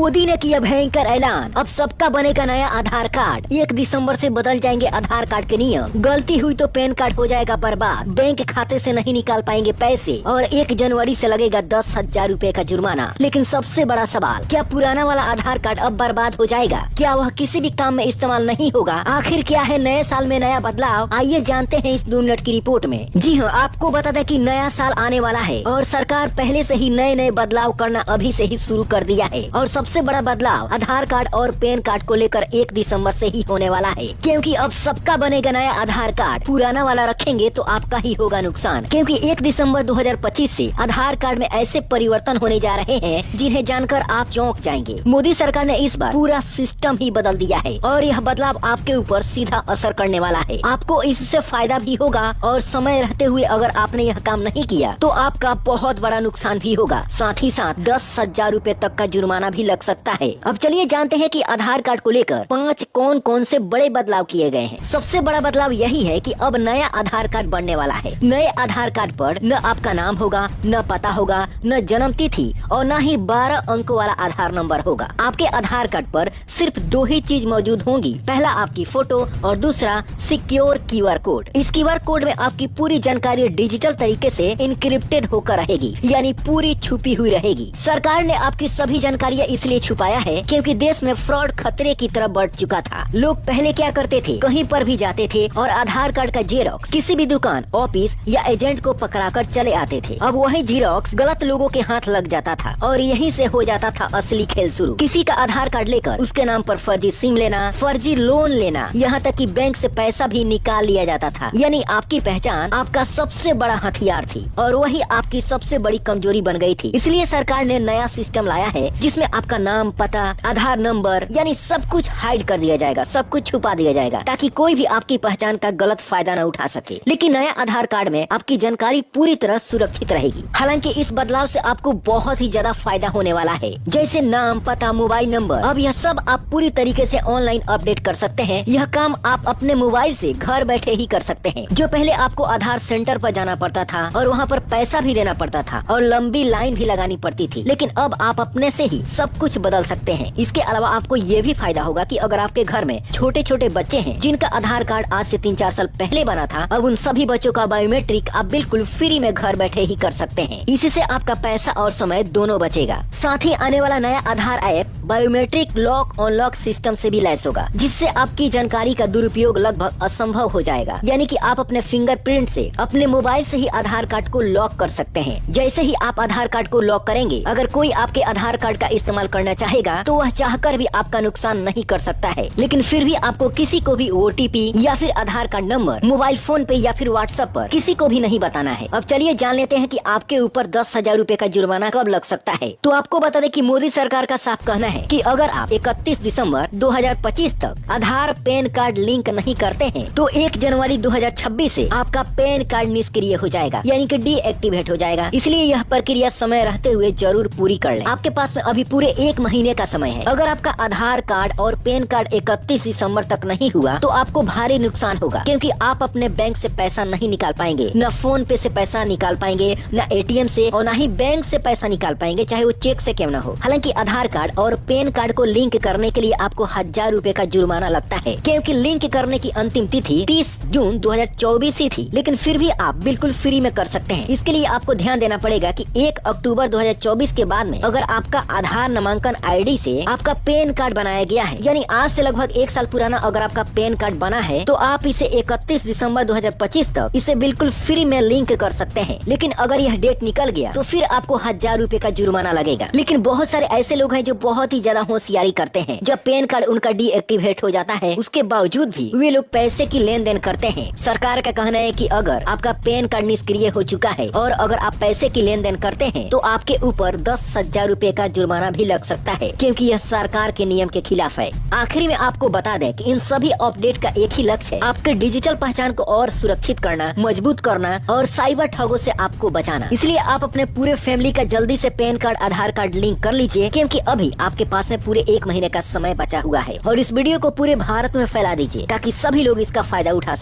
मोदी ने किया भयंकर ऐलान, अब सबका बनेगा नया आधार कार्ड। 1 दिसंबर से बदल जाएंगे आधार कार्ड के नियम। गलती हुई तो पैन कार्ड हो जाएगा बर्बाद, बैंक खाते से नहीं निकाल पाएंगे पैसे और 1 जनवरी से लगेगा 10,000 रूपए का जुर्माना। लेकिन सबसे बड़ा सवाल, क्या पुराना वाला आधार कार्ड अब बर्बाद हो जाएगा? क्या वह किसी भी काम में इस्तेमाल नहीं होगा? आखिर क्या है नए साल में नया बदलाव? आइए जानते हैं इस 2 मिनट की रिपोर्ट में। जी हाँ, आपको बता दें कि नया साल आने वाला है और सरकार पहले से ही नए बदलाव करना अभी से ही शुरू कर दिया है। और सबसे बड़ा बदलाव आधार कार्ड और पैन कार्ड को लेकर 1 दिसंबर से ही होने वाला है, क्योंकि अब सबका बनेगा नया आधार कार्ड। पुराना वाला रखेंगे तो आपका ही होगा नुकसान, क्योंकि 1 दिसंबर 2025 से आधार कार्ड में ऐसे परिवर्तन होने जा रहे हैं जिन्हें जानकर आप चौंक जाएंगे। मोदी सरकार ने इस बार पूरा सिस्टम ही बदल दिया है और यह बदलाव आपके ऊपर सीधा असर करने वाला है। आपको इससे फायदा भी होगा और समय रहते हुए अगर आपने यह काम नहीं किया तो आपका बहुत बड़ा नुकसान भी होगा। साथ ही साथ 10,000 रूपए तक का जुर्माना भी लग सकता है। अब चलिए जानते हैं कि आधार कार्ड को लेकर 5 कौन से बड़े बदलाव किए गए हैं। सबसे बड़ा बदलाव यही है कि अब नया आधार कार्ड बनने वाला है। नए आधार कार्ड पर न आपका नाम होगा, न पता होगा, न जन्म तिथि और न ही 12 अंकों वाला आधार नंबर होगा। आपके आधार कार्ड पर सिर्फ 2 ही चीज मौजूद होंगी, पहला आपकी फोटो और दूसरा सिक्योर QR कोड। इस QR कोड में आपकी पूरी जानकारी डिजिटल तरीके से इनक्रिप्टेड होकर रहेगी, यानी पूरी छुपी हुई रहेगी। सरकार ने आपकी सभी जानकारियाँ इसलिए छुपाया है क्योंकि देश में फ्रॉड खतरे की तरफ बढ़ चुका था। लोग पहले क्या करते थे, कहीं पर भी जाते थे और आधार कार्ड का जेरॉक्स किसी भी दुकान, ऑफिस या एजेंट को पकड़ाकर चले आते थे। अब वही जेरॉक्स गलत लोगों के हाथ लग जाता था और यहीं से हो जाता था असली खेल शुरू। किसी का आधार कार्ड लेकर उसके नाम पर फर्जी सिम लेना, फर्जी लोन लेना, यहाँ तक कि बैंक से पैसा भी निकाल लिया जाता था। यानी आपकी पहचान आपका सबसे बड़ा हथियार थी और वही आपकी सबसे बड़ी कमजोरी बन गई थी। इसलिए सरकार ने नया सिस्टम लाया है जिसमें आपका नाम, पता, आधार नंबर यानी सब कुछ हाइड कर दिया जाएगा, सब कुछ छुपा दिया जाएगा ताकि कोई भी आपकी पहचान का गलत फायदा न उठा सके। लेकिन नया आधार कार्ड में आपकी जानकारी पूरी तरह सुरक्षित रहेगी। हालांकि इस बदलाव से आपको बहुत ही ज्यादा फायदा होने वाला है, जैसे नाम, पता, मोबाइल नंबर। अब यह सब आप पूरी तरीके से ऑनलाइन अपडेट कर सकते हैं। यह काम आप अपने मोबाइल से घर बैठे ही कर सकते हैं। जो पहले आपको आधार सेंटर पर जाना पड़ता था और वहाँ पर पैसा भी देना पड़ता था और लंबी लाइन भी लगानी पड़ती थी, लेकिन अब आप अपने से ही सब कुछ बदल सकते हैं। इसके अलावा आपको ये भी फायदा होगा कि अगर आपके घर में छोटे बच्चे हैं जिनका आधार कार्ड आज से 3-4 साल पहले बना था, अब उन सभी बच्चों का बायोमेट्रिक आप बिल्कुल फ्री में घर बैठे ही कर सकते हैं। इसी से आपका पैसा और समय दोनों बचेगा। साथ ही आने वाला नया Aadhaar app biometric lock unlock system से भी लैस होगा, जिससे आपकी जानकारी का दुरुपयोग लगभग असंभव हो जाएगा। यानी कि आप अपने फिंगरप्रिंट से अपने मोबाइल से ही आधार कार्ड को लॉक कर सकते हैं। जैसे ही आप आधार कार्ड को लॉक करेंगे, अगर कोई आपके आधार कार्ड का इस्तेमाल करना चाहेगा तो वह चाहकर भी आपका नुकसान नहीं कर सकता है। लेकिन फिर भी आपको किसी को भी OTP या फिर आधार कार्ड नंबर मोबाइल फोन पे या फिर WhatsApp पर किसी को भी नहीं बताना है। अब चलिए जान लेते हैं कि आपके ऊपर 10,000 रूपए का जुर्माना कब लग सकता है। तो आपको बता दें कि मोदी सरकार का साफ कहना है कि अगर आप 31 दिसंबर 2025 तक आधार पैन कार्ड लिंक नहीं करते हैं तो 1 जनवरी 2026 से आपका पैन कार्ड निष्क्रिय हो जाएगा, यानी कि डीएक्टिवेट हो जाएगा। इसलिए यह प्रक्रिया समय रहते हुए जरूर पूरी कर लें। आपके पास में अभी पूरे 1 महीने का समय है। अगर आपका आधार कार्ड और पैन कार्ड 31 दिसंबर तक नहीं हुआ तो आपको भारी नुकसान होगा, क्योंकि आप अपने बैंक से पैसा नहीं निकाल पाएंगे, न फोन पे से पैसा निकाल पाएंगे, न ATM से और न ही बैंक से पैसा निकाल पाएंगे, चाहे वो चेक से क्यों न हो। हालांकि आधार कार्ड और पैन कार्ड को लिंक करने के लिए आपको 1,000 रूपए का जुर्माना लगता है, क्योंकि लिंक करने की अंतिम तिथि 30 जून 2024 ही थी। लेकिन फिर भी आप बिल्कुल फ्री में कर सकते हैं। इसके लिए आपको ध्यान देना पड़ेगा कि 1 अक्टूबर 2024 के बाद में अगर आपका आधार नामांकन ID से आपका पैन कार्ड बनाया गया है, यानी आज से लगभग 1 साल पुराना अगर आपका पैन कार्ड बना है, तो आप इसे 31 दिसंबर 2025 तक इसे बिल्कुल फ्री में लिंक कर सकते हैं। लेकिन अगर यह डेट निकल गया तो फिर आपको 1,000 रूपए का जुर्माना लगेगा। लेकिन बहुत सारे ऐसे लोग हैं जो बहुत ही ज्यादा होशियारी करते हैं। जब पैन कार्ड उनका डीएक्टिवेट हो जाता है, उसके बावजूद भी वे लोग पैसे की लेन देन करते हैं। सरकार का कहना है कि अगर आपका पैन कार्ड निष्क्रिय हो चुका है और अगर आप पैसे की लेन देन करते हैं तो आपके ऊपर 10,000 रूपए का जुर्माना भी लग सकता है, क्योंकि यह सरकार के नियम के खिलाफ है। आखिरी में आपको बता दें कि इन सभी अपडेट का एक ही लक्ष्य है, आपके डिजिटल पहचान को और सुरक्षित करना, मजबूत करना और साइबर ठगों से आपको बचाना। इसलिए आप अपने पूरे फैमिली का जल्दी से पैन कार्ड, आधार कार्ड लिंक कर लीजिए, क्योंकि अभी आपके पास में पूरे 1 महीने का समय बचा हुआ है। और इस वीडियो को पूरे भारत में फैला दीजिए ताकि सभी लोग इसका फायदा उठा सकें।